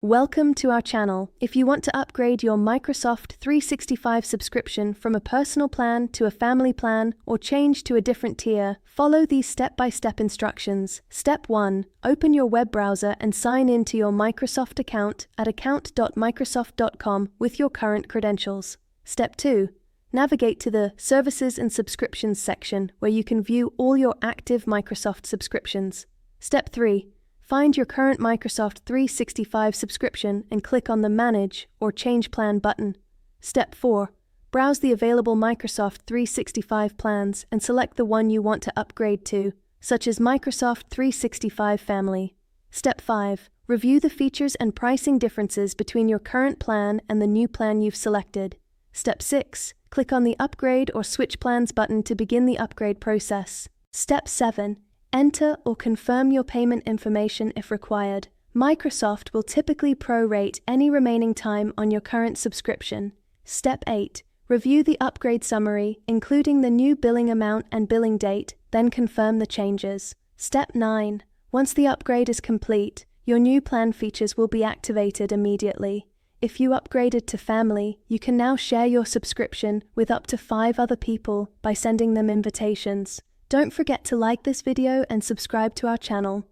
Welcome to our channel. If you want to upgrade your Microsoft 365 subscription from a personal plan to a family plan or change to a different tier, follow these step-by-step instructions. Step 1. Open your web browser and sign in to your Microsoft account at account.microsoft.com with your current credentials. Step 2. Navigate to the Services and Subscriptions section where you can view all your active Microsoft subscriptions. Step 3. Find your current Microsoft 365 subscription and click on the Manage or Change Plan button. Step 4. Browse the available Microsoft 365 plans and select the one you want to upgrade to, such as Microsoft 365 Family. Step 5. Review the features and pricing differences between your current plan and the new plan you've selected. Step 6. Click on the Upgrade or Switch Plans button to begin the upgrade process. Step 7. Enter or confirm your payment information if required. Microsoft will typically prorate any remaining time on your current subscription. Step 8. Review the upgrade summary, including the new billing amount and billing date, then confirm the changes. Step 9. Once the upgrade is complete, your new plan features will be activated immediately. If you upgraded to Family, you can now share your subscription with up to 5 other people by sending them invitations. Don't forget to like this video and subscribe to our channel.